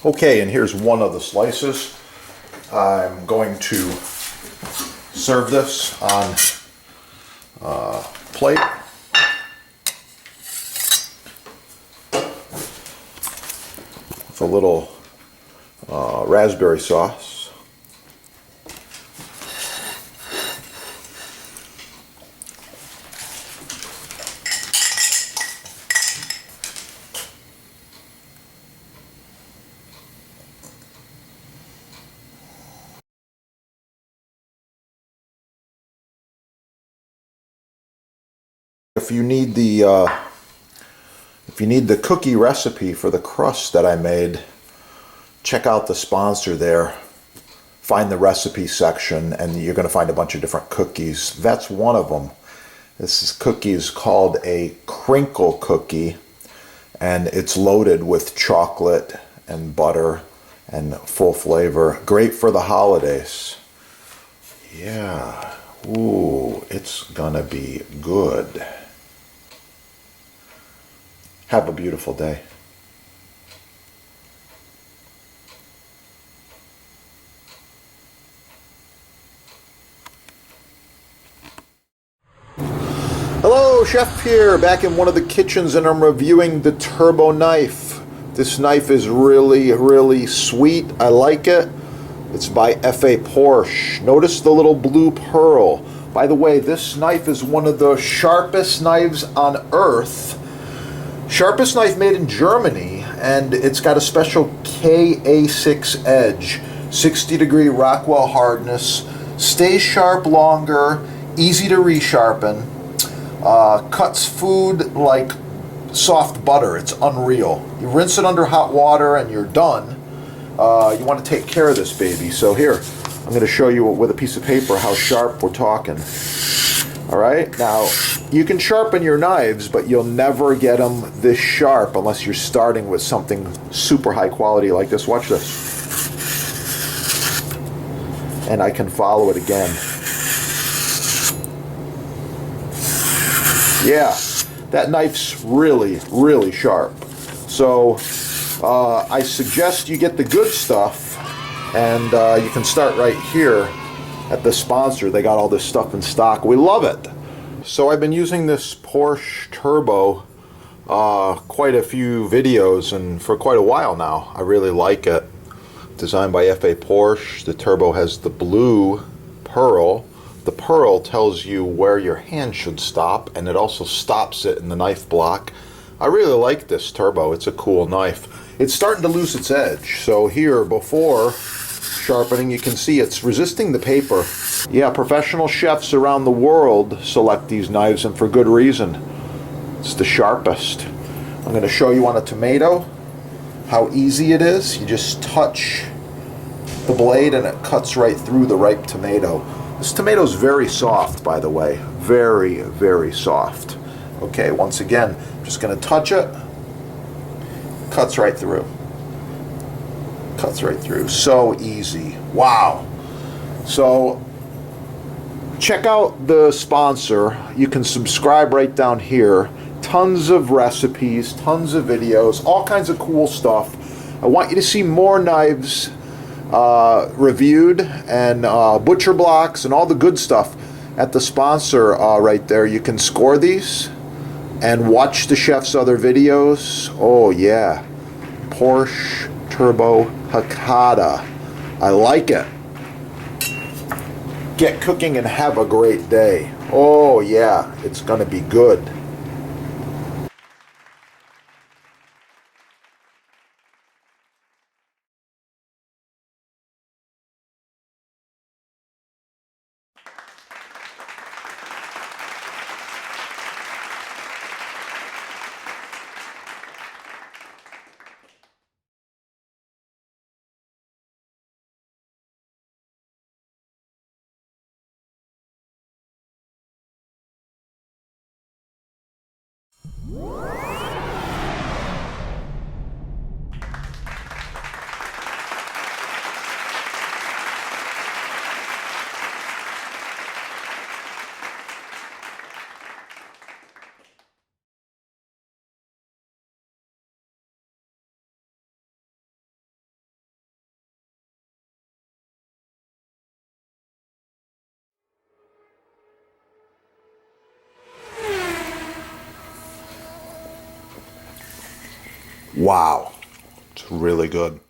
Okay, and here's one of the slices. I'm going to serve this on a plate. With a little raspberry sauce. If you need the cookie recipe for the crust that I made, check out the sponsor there. Find the recipe section and you're going to find a bunch of different cookies. That's one of them. This cookie is called a crinkle cookie, and it's loaded with chocolate and butter and full flavor. Great for the holidays. Yeah. Ooh, it's gonna be good. Have a beautiful day. Hello, Chef here, back in one of the kitchens, and I'm reviewing the Turbo knife. This knife is really, really sweet. I like it. It's by F.A. Porsche. Notice the little blue pearl. By the way, this knife is one of the sharpest knives on earth. Sharpest knife made in Germany, and it's got a special KA6 edge. 60-degree Rockwell hardness. Stays sharp longer. Easy to resharpen. Cuts food like soft butter. It's unreal. You rinse it under hot water and you're done. You want to take care of this baby. So here, I'm going to show you with a piece of paper how sharp we're talking. Alright, now you can sharpen your knives, but you'll never get them this sharp unless you're starting with something super high quality like this. Watch this. And I can follow it again. Yeah, that knife's really, really sharp. So I suggest you get the good stuff, and you can start right here at the sponsor. They got all this stuff in stock. We love it. So I've been using this Porsche Turbo quite a few videos and for quite a while now. I really like it. Designed by F.A. Porsche. The Turbo has the blue pearl. The pearl tells you where your hand should stop, and it also stops it in the knife block. I really like this Turbo. It's a cool knife. It's starting to lose its edge. So here, before sharpening, you can see it's resisting the paper. Yeah, professional chefs around the world select these knives, and for good reason. It's the sharpest. I'm going to show you on a tomato how easy it is. You just touch the blade and it cuts right through the ripe tomato. This tomato's very soft, by the way. Very, very soft. Okay, once again, I'm just going to touch it. Cuts right through. Cuts right through. So easy. Wow. So, check out the sponsor. You can subscribe right down here. Tons of recipes, tons of videos, all kinds of cool stuff. I want you to see more knives reviewed, and butcher blocks and all the good stuff at the sponsor right there. You can score these and watch the chef's other videos. Oh yeah, Porsche Turbo Hakata. I like it. Get cooking and have a great day. Oh yeah, it's gonna be good. Wow, it's really good.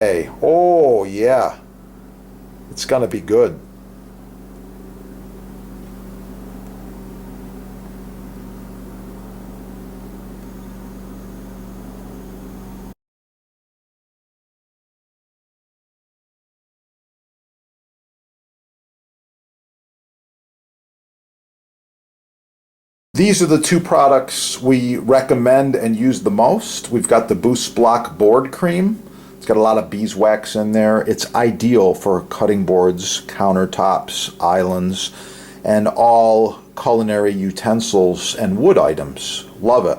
Hey, oh yeah, it's gonna be good. These are the two products we recommend and use the most. We've got the Boost Block board cream. It's got a lot of beeswax in there. It's ideal for cutting boards, countertops, islands, and all culinary utensils and wood items. Love it.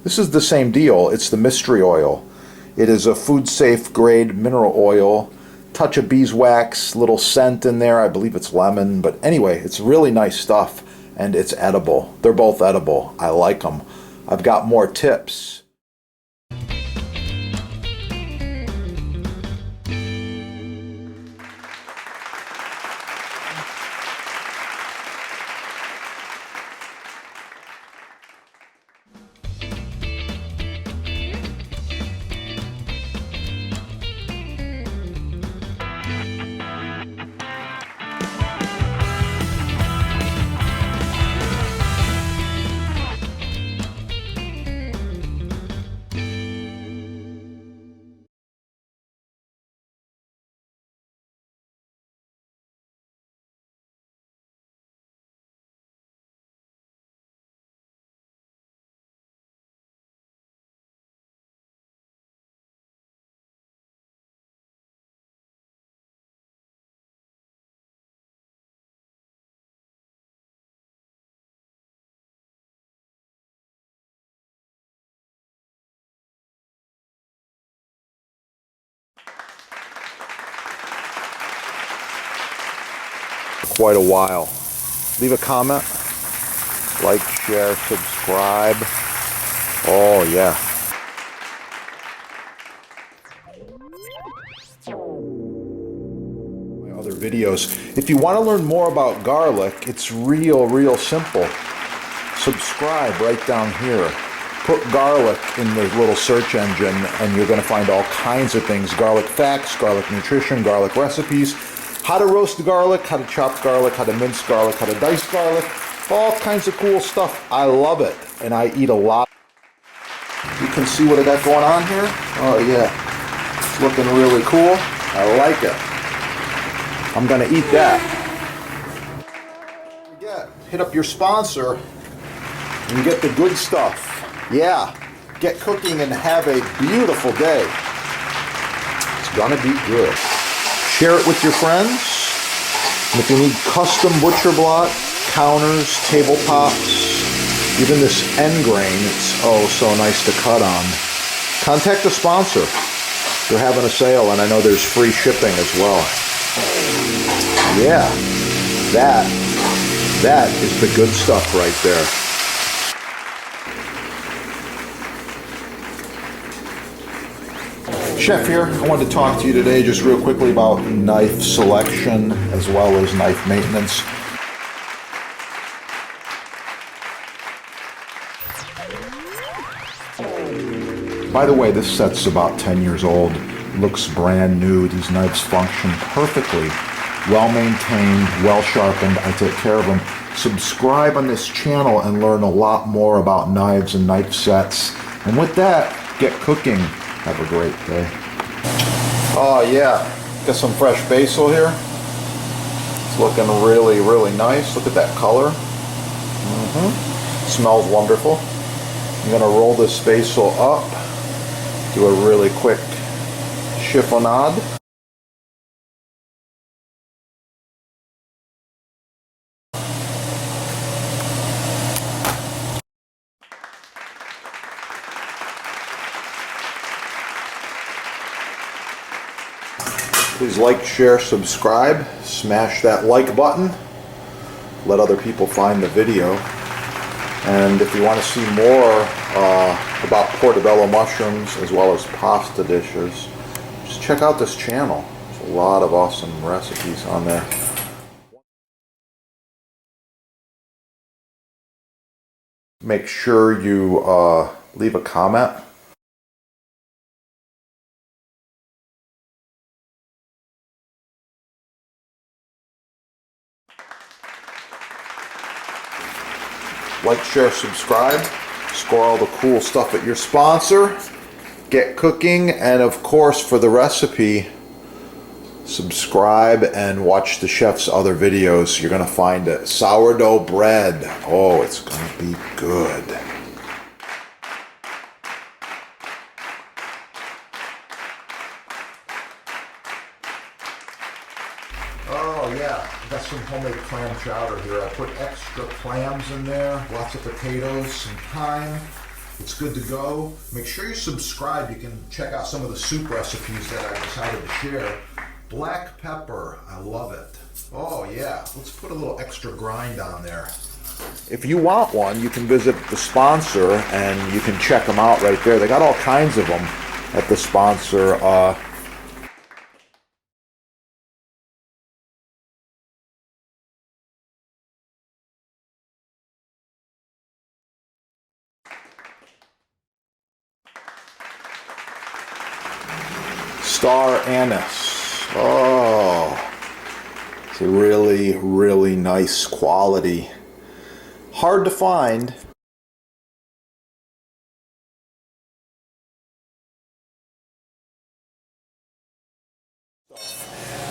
This is the same deal. It's the mystery oil. It is a food safe grade mineral oil. Touch of beeswax, little scent in there. I believe it's lemon, but anyway, it's really nice stuff. And it's edible. They're both edible. I like them. I've got more tips. Quite a while. Leave a comment, like, share, subscribe. Oh yeah. My other videos. If you want to learn more about garlic, it's real simple. Subscribe right down here. Put garlic in the little search engine and you're going to find all kinds of things. Garlic facts, garlic nutrition, garlic recipes, how to roast garlic, how to chop garlic, how to mince garlic, how to dice garlic, all kinds of cool stuff. I love it, and I eat a lot. You can see what I got going on here. Oh yeah, it's looking really cool. I like it. I'm gonna eat that. Hit up your sponsor and get the good stuff. Yeah, get cooking and have a beautiful day. It's gonna be good. Share it with your friends. And if you need custom butcher block, counters, tabletops, even this end grain, it's oh so nice to cut on. Contact the sponsor. They're having a sale and I know there's free shipping as well. Yeah, that is the good stuff right there. Chef here. I wanted to talk to you today just real quickly about knife selection as well as knife maintenance. By the way, this set's about 10 years old. Looks brand new. These knives function perfectly. Well maintained, well sharpened. I take care of them. Subscribe on this channel and learn a lot more about knives and knife sets. And with that, get cooking. Have a great day. Oh yeah, got some fresh basil here. It's looking really nice. Look at that color. Smells wonderful. I'm gonna roll this basil up. Do a really quick chiffonade. Please like, share, subscribe, smash that like button, let other people find the video. And if you want to see more about portobello mushrooms as well as pasta dishes, just check out this channel. There's a lot of awesome recipes on there. Make sure you leave a comment. Like, share, subscribe, score all the cool stuff at your sponsor, get cooking, and of course for the recipe, subscribe and watch the chef's other videos. You're going to find it. Sourdough bread. Oh, it's going to be good. Oh yeah, I got some homemade clam chowder here. I put extra clams in there, lots of potatoes, some thyme. It's good to go. Make sure you subscribe. You can check out some of the soup recipes that I decided to share. Black pepper, I love it. Oh yeah, let's put a little extra grind on there. If you want one, you can visit the sponsor and you can check them out right there. They got all kinds of them at the sponsor. Star anise. Oh, it's a really, really nice quality. Hard to find.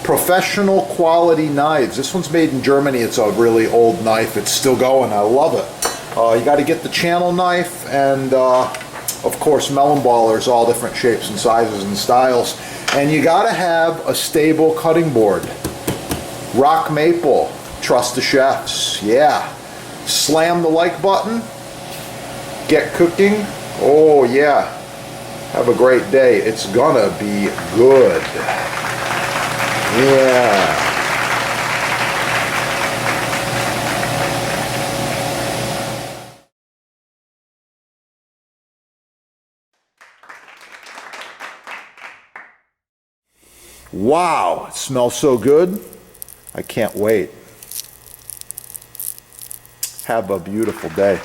Professional quality knives. This one's made in Germany. It's a really old knife. It's still going. I love it. You got to get the channel knife and of course melon ballers, all different shapes and sizes and styles. And you got to have a stable cutting board. Rock maple. Trust the chefs. Yeah. Slam the like button. Get cooking. Oh yeah. Have a great day. It's gonna be good. Yeah. Wow, it smells so good. I can't wait. Have a beautiful day.